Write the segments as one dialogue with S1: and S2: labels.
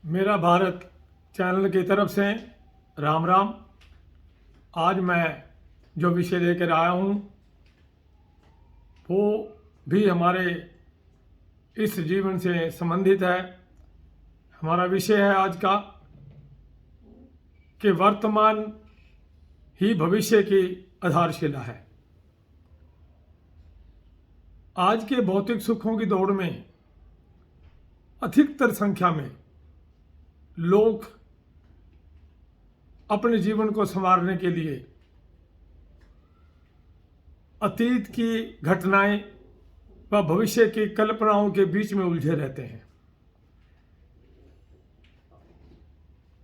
S1: मेरा भारत चैनल की तरफ से राम राम। आज मैं जो विषय लेकर आया हूँ वो भी हमारे इस जीवन से संबंधित है। हमारा विषय है आज का कि वर्तमान ही भविष्य की आधारशिला है। आज के भौतिक सुखों की दौड़ में अधिकतर संख्या में लोग अपने जीवन को संवारने के लिए अतीत की घटनाएं व भविष्य की कल्पनाओं के बीच में उलझे रहते हैं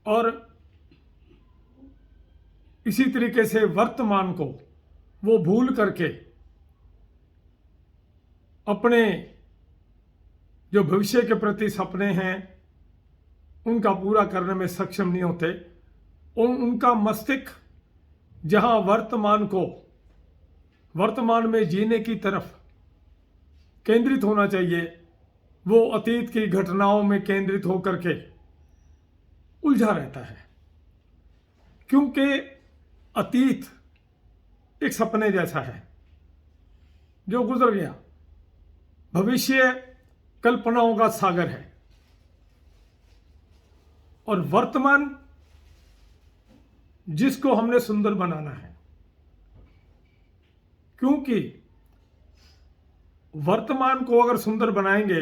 S1: और इसी तरीके से वर्तमान को वो भूल करके अपने जो भविष्य के प्रति सपने हैं उनका पूरा करने में सक्षम नहीं होते। उनका मस्तिष्क जहां वर्तमान में जीने की तरफ केंद्रित होना चाहिए, वो अतीत की घटनाओं में केंद्रित होकर के उलझा रहता है, क्योंकि अतीत एक सपने जैसा है जो गुजर गया। भविष्य कल्पनाओं का सागर है और वर्तमान जिसको हमने सुंदर बनाना है, क्योंकि वर्तमान को अगर सुंदर बनाएंगे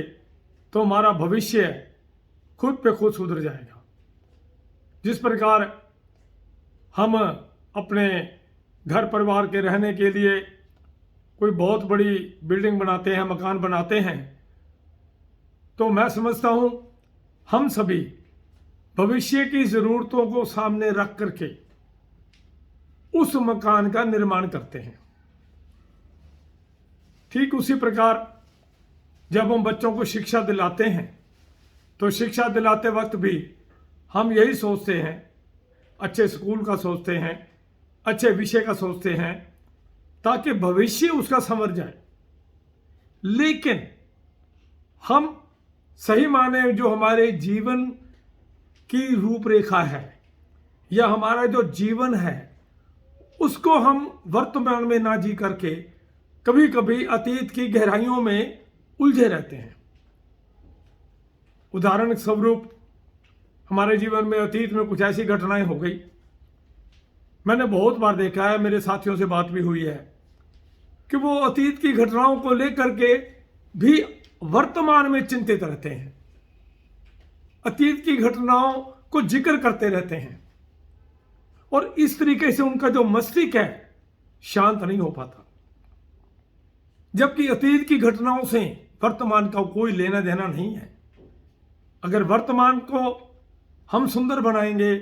S1: तो हमारा भविष्य खुद पे खुद सुधर जाएगा। जिस प्रकार हम अपने घर परिवार के रहने के लिए कोई बहुत बड़ी बिल्डिंग बनाते हैं, मकान बनाते हैं, तो मैं समझता हूं हम सभी भविष्य की जरूरतों को सामने रख करके उस मकान का निर्माण करते हैं। ठीक उसी प्रकार जब हम बच्चों को शिक्षा दिलाते हैं तो शिक्षा दिलाते वक्त भी हम यही सोचते हैं, अच्छे स्कूल का सोचते हैं, अच्छे विषय का सोचते हैं, ताकि भविष्य उसका संवर जाए। लेकिन हम सही माने जो हमारे जीवन की रूपरेखा है या हमारा जो जीवन है उसको हम वर्तमान में ना जी करके कभी कभी अतीत की गहराइयों में उलझे रहते हैं। उदाहरण स्वरूप हमारे जीवन में अतीत में कुछ ऐसी घटनाएं हो गई, मैंने बहुत बार देखा है, मेरे साथियों से बात भी हुई है कि वो अतीत की घटनाओं को लेकर के भी वर्तमान में चिंतित रहते हैं, अतीत की घटनाओं को जिक्र करते रहते हैं और इस तरीके से उनका जो मस्तिष्क है शांत नहीं हो पाता। जबकि अतीत की घटनाओं से वर्तमान का कोई लेना देना नहीं है। अगर वर्तमान को हम सुंदर बनाएंगे,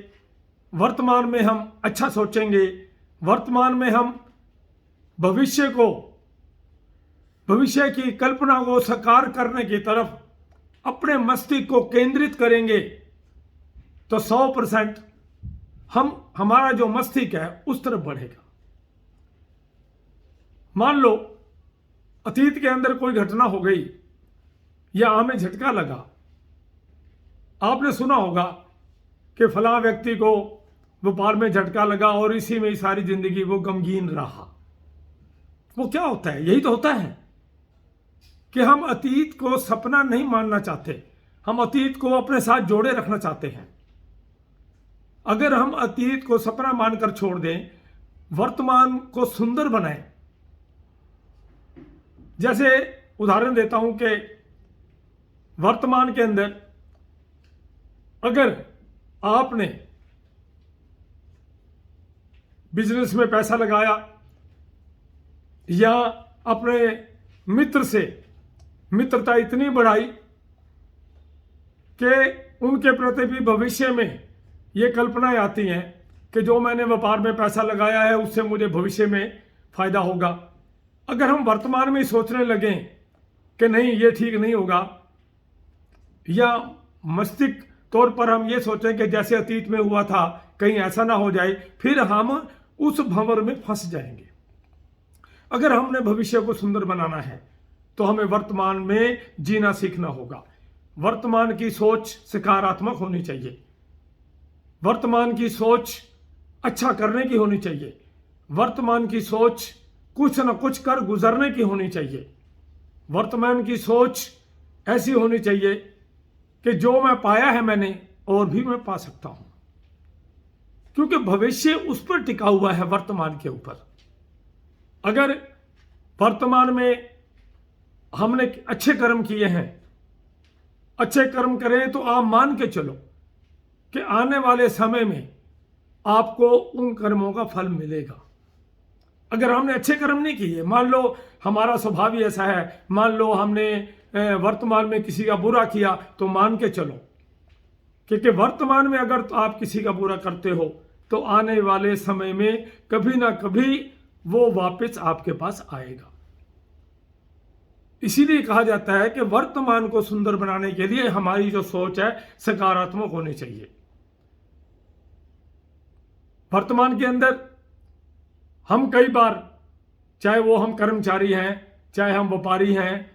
S1: वर्तमान में हम अच्छा सोचेंगे, वर्तमान में हम भविष्य की कल्पना को साकार करने की तरफ अपने मस्तिष्क को केंद्रित करेंगे तो 100% हमारा जो मस्तिष्क है उस तरफ बढ़ेगा। मान लो अतीत के अंदर कोई घटना हो गई या हमें झटका लगा, आपने सुना होगा कि फलां व्यक्ति को व्यापार में झटका लगा और इसी में सारी जिंदगी वो गमगीन रहा। वो क्या होता है? यही तो होता है कि हम अतीत को सपना नहीं मानना चाहते, हम अतीत को अपने साथ जोड़े रखना चाहते हैं। अगर हम अतीत को सपना मानकर छोड़ दें, वर्तमान को सुंदर बनाएं। जैसे उदाहरण देता हूं कि वर्तमान के अंदर अगर आपने बिजनेस में पैसा लगाया या अपने मित्र से मित्रता इतनी बढ़ाई कि उनके प्रति भी भविष्य में ये कल्पनाएं आती हैं कि जो मैंने व्यापार में पैसा लगाया है उससे मुझे भविष्य में फायदा होगा। अगर हम वर्तमान में सोचने लगें कि नहीं ये ठीक नहीं होगा, या मस्तिष्क तौर पर हम ये सोचें कि जैसे अतीत में हुआ था कहीं ऐसा ना हो जाए, फिर हम उस भंवर में फंस जाएंगे। अगर हमने भविष्य को सुंदर बनाना है तो हमें वर्तमान में जीना सीखना होगा। वर्तमान की सोच सकारात्मक होनी चाहिए, वर्तमान की सोच अच्छा करने की होनी चाहिए, वर्तमान की सोच कुछ न कुछ कर गुजरने की होनी चाहिए, वर्तमान की सोच ऐसी होनी चाहिए कि जो मैं पाया है मैंने और भी मैं पा सकता हूं, क्योंकि भविष्य उस पर टिका हुआ है वर्तमान के ऊपर। अगर वर्तमान में हमने अच्छे कर्म किए हैं, अच्छे कर्म करें, तो आप मान के चलो कि आने वाले समय में आपको उन कर्मों का फल मिलेगा। अगर हमने अच्छे कर्म नहीं किए, मान लो हमारा स्वभाव ही ऐसा है, मान लो हमने वर्तमान में किसी का बुरा किया, तो मान के चलो क्योंकि वर्तमान में अगर तो आप किसी का बुरा करते हो तो आने वाले समय में कभी ना कभी वो वापस आपके पास आएगा। इसीलिए कहा जाता है कि वर्तमान को सुंदर बनाने के लिए हमारी जो सोच है सकारात्मक होनी चाहिए। वर्तमान के अंदर हम कई बार, चाहे वो हम कर्मचारी हैं, चाहे हम व्यापारी हैं,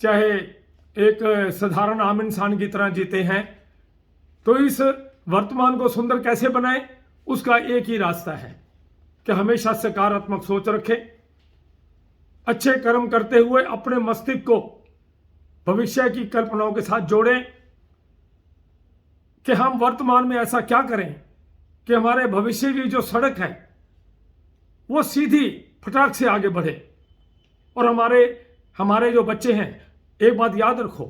S1: चाहे एक साधारण आम इंसान की तरह जीते हैं, तो इस वर्तमान को सुंदर कैसे बनाएं, उसका एक ही रास्ता है कि हमेशा सकारात्मक सोच रखें, अच्छे कर्म करते हुए अपने मस्तिष्क को भविष्य की कल्पनाओं के साथ जोड़ें कि हम वर्तमान में ऐसा क्या करें कि हमारे भविष्य की जो सड़क है वो सीधी फटाक से आगे बढ़े। और हमारे जो बच्चे हैं, एक बात याद रखो,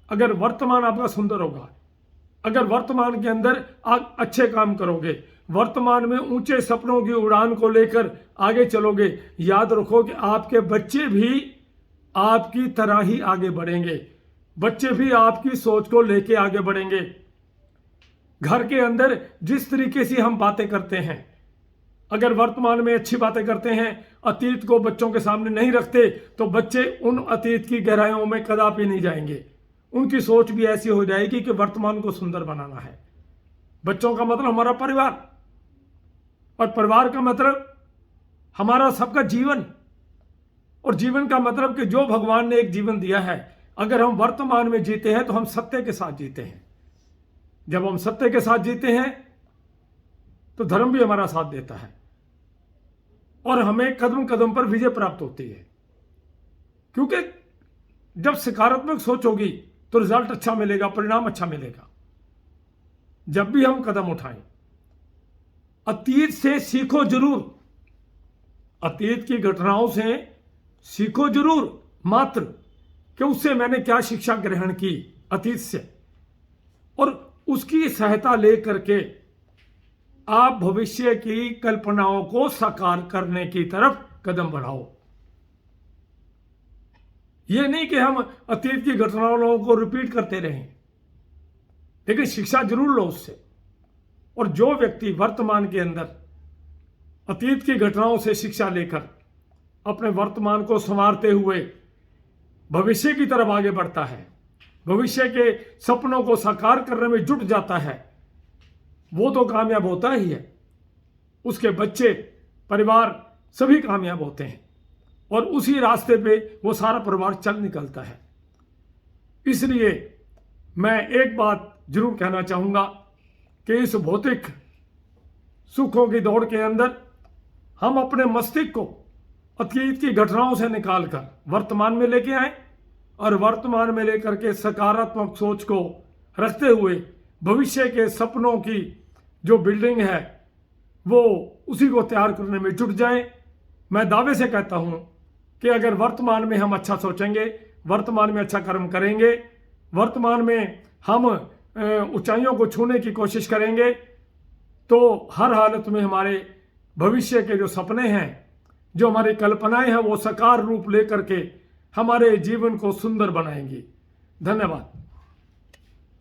S1: अगर वर्तमान आपका सुंदर होगा, अगर वर्तमान के अंदर आप अच्छे काम करोगे, वर्तमान में ऊंचे सपनों की उड़ान को लेकर आगे चलोगे, याद रखो कि आपके बच्चे भी आपकी तरह ही आगे बढ़ेंगे, बच्चे भी आपकी सोच को लेके आगे बढ़ेंगे। घर के अंदर जिस तरीके से हम बातें करते हैं, अगर वर्तमान में अच्छी बातें करते हैं, अतीत को बच्चों के सामने नहीं रखते, तो बच्चे उन अतीत की गहराइयों में कदापि नहीं जाएंगे। उनकी सोच भी ऐसी हो जाएगी कि वर्तमान को सुंदर बनाना है। बच्चों का मतलब हमारा परिवार, और परिवार का मतलब हमारा सबका जीवन, और जीवन का मतलब कि जो भगवान ने एक जीवन दिया है, अगर हम वर्तमान में जीते हैं तो हम सत्य के साथ जीते हैं। जब हम सत्य के साथ जीते हैं तो धर्म भी हमारा साथ देता है और हमें कदम कदम पर विजय प्राप्त होती है। क्योंकि जब सकारात्मक सोच होगी तो रिजल्ट अच्छा मिलेगा, परिणाम अच्छा मिलेगा। जब भी हम कदम उठाएं, अतीत से सीखो जरूर, अतीत की घटनाओं से सीखो जरूर, मात्र कि उससे मैंने क्या शिक्षा ग्रहण की अतीत से, और उसकी सहायता लेकर के आप भविष्य की कल्पनाओं को साकार करने की तरफ कदम बढ़ाओ। यह नहीं कि हम अतीत की घटनाओं को रिपीट करते रहें, लेकिन शिक्षा जरूर लो उससे। और जो व्यक्ति वर्तमान के अंदर अतीत की घटनाओं से शिक्षा लेकर अपने वर्तमान को संवारते हुए भविष्य की तरफ आगे बढ़ता है, भविष्य के सपनों को साकार करने में जुट जाता है, वो तो कामयाब होता ही है। उसके बच्चे, परिवार सभी कामयाब होते हैं और उसी रास्ते पे वो सारा परिवार चल निकलता है। इसलिए मैं एक बात जरूर कहना चाहूँगा कि इस भौतिक सुखों की दौड़ के अंदर हम अपने मस्तिष्क को अतीत की घटनाओं से निकालकर वर्तमान में लेके आए और वर्तमान में लेकर के सकारात्मक सोच को रखते हुए भविष्य के सपनों की जो बिल्डिंग है वो उसी को तैयार करने में जुट जाएं। मैं दावे से कहता हूं कि अगर वर्तमान में हम अच्छा सोचेंगे, वर्तमान में अच्छा कर्म करेंगे, वर्तमान में हम ऊंचाइयों को छूने की कोशिश करेंगे, तो हर हालत में हमारे भविष्य के जो सपने हैं, जो हमारी कल्पनाएं हैं, वो साकार रूप लेकर के हमारे जीवन को सुंदर बनाएंगी। धन्यवाद।